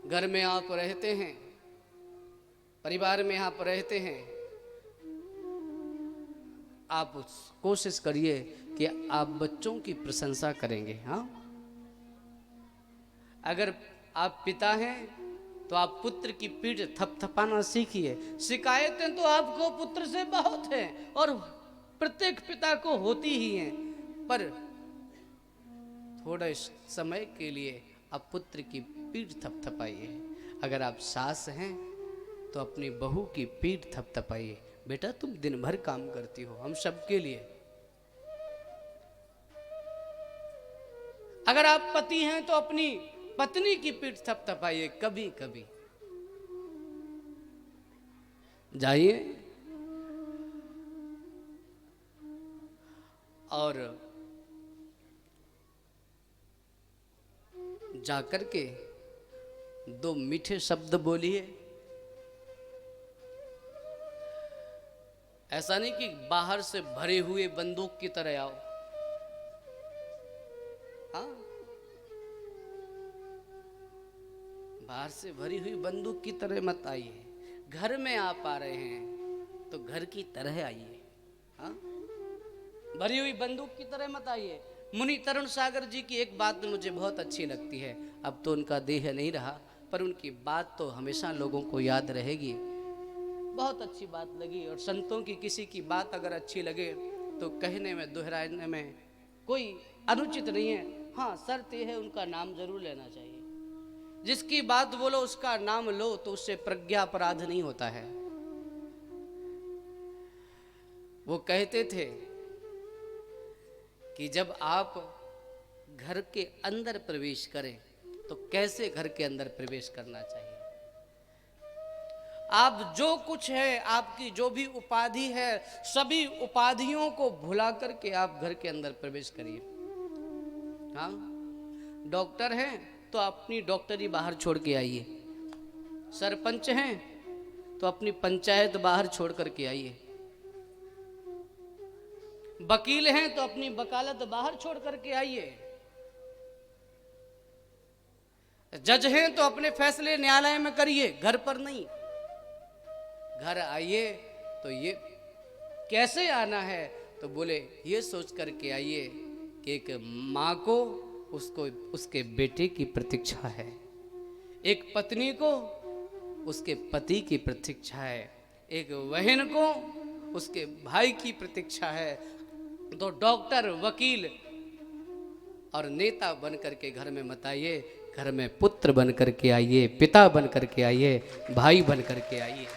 घर में आप रहते हैं, परिवार में आप रहते हैं, आप कोशिश करिए कि आप बच्चों की प्रशंसा करेंगे। हाँ, अगर आप पिता हैं तो आप पुत्र की पीठ थपथपाना सीखिए। शिकायतें तो आपको पुत्र से बहुत हैं और प्रत्येक पिता को होती ही हैं, पर थोड़े समय के लिए आप पुत्र की पीठ थपथपाइए। अगर आप सास हैं तो अपनी बहू की पीठ थपथपाइए। बेटा तुम दिन भर काम करती हो हम सबके लिए। अगर आप पति हैं तो अपनी पत्नी की पीठ थपथपाइए कभी कभी। जाइए और जाकर के दो मीठे शब्द बोलिए। ऐसा नहीं कि बाहर से भरे हुए बंदूक की तरह आओ। हाँ, बाहर से भरी हुई बंदूक की तरह मत आइए। घर में आप आ रहे हैं तो घर की तरह आइए। हाँ, भरी हुई बंदूक की तरह मत आइए। मुनि तरुण सागर जी की एक बात मुझे बहुत अच्छी लगती है। अब तो उनका देह नहीं रहा, पर उनकी बात तो हमेशा लोगों को याद रहेगी। बहुत अच्छी बात लगी। और संतों की किसी की बात अगर अच्छी लगे तो कहने में, दोहराने में कोई अनुचित नहीं है। हाँ, शर्त यह है उनका नाम जरूर लेना चाहिए। जिसकी बात बोलो उसका नाम लो तो उससे प्रज्ञा अपराध नहीं होता है। वो कहते थे कि जब आप घर के अंदर प्रवेश करें तो कैसे घर के अंदर प्रवेश करना चाहिए। आप जो कुछ है, आपकी जो भी उपाधि है, सभी उपाधियों को भुला करके आप घर के अंदर प्रवेश करिए। हाँ, डॉक्टर हैं तो अपनी डॉक्टरी बाहर छोड़ के आइए। सरपंच हैं तो अपनी पंचायत बाहर छोड़ करके आइए। वकील हैं तो अपनी वकालत बाहर छोड़ करके आइए। जज हैं तो अपने फैसले न्यायालय में करिए, घर पर नहीं। घर आइए तो ये कैसे आना है, तो बोले ये सोच करके आइए कि एक माँ को उसको उसके बेटे की प्रतीक्षा है, एक पत्नी को उसके पति की प्रतीक्षा है, एक बहन को उसके भाई की प्रतीक्षा है। तो डॉक्टर, वकील और नेता बन करके घर में मत आइए। घर में पुत्र बन करके आइए, पिता बन करके आइए, भाई बन करके आइए।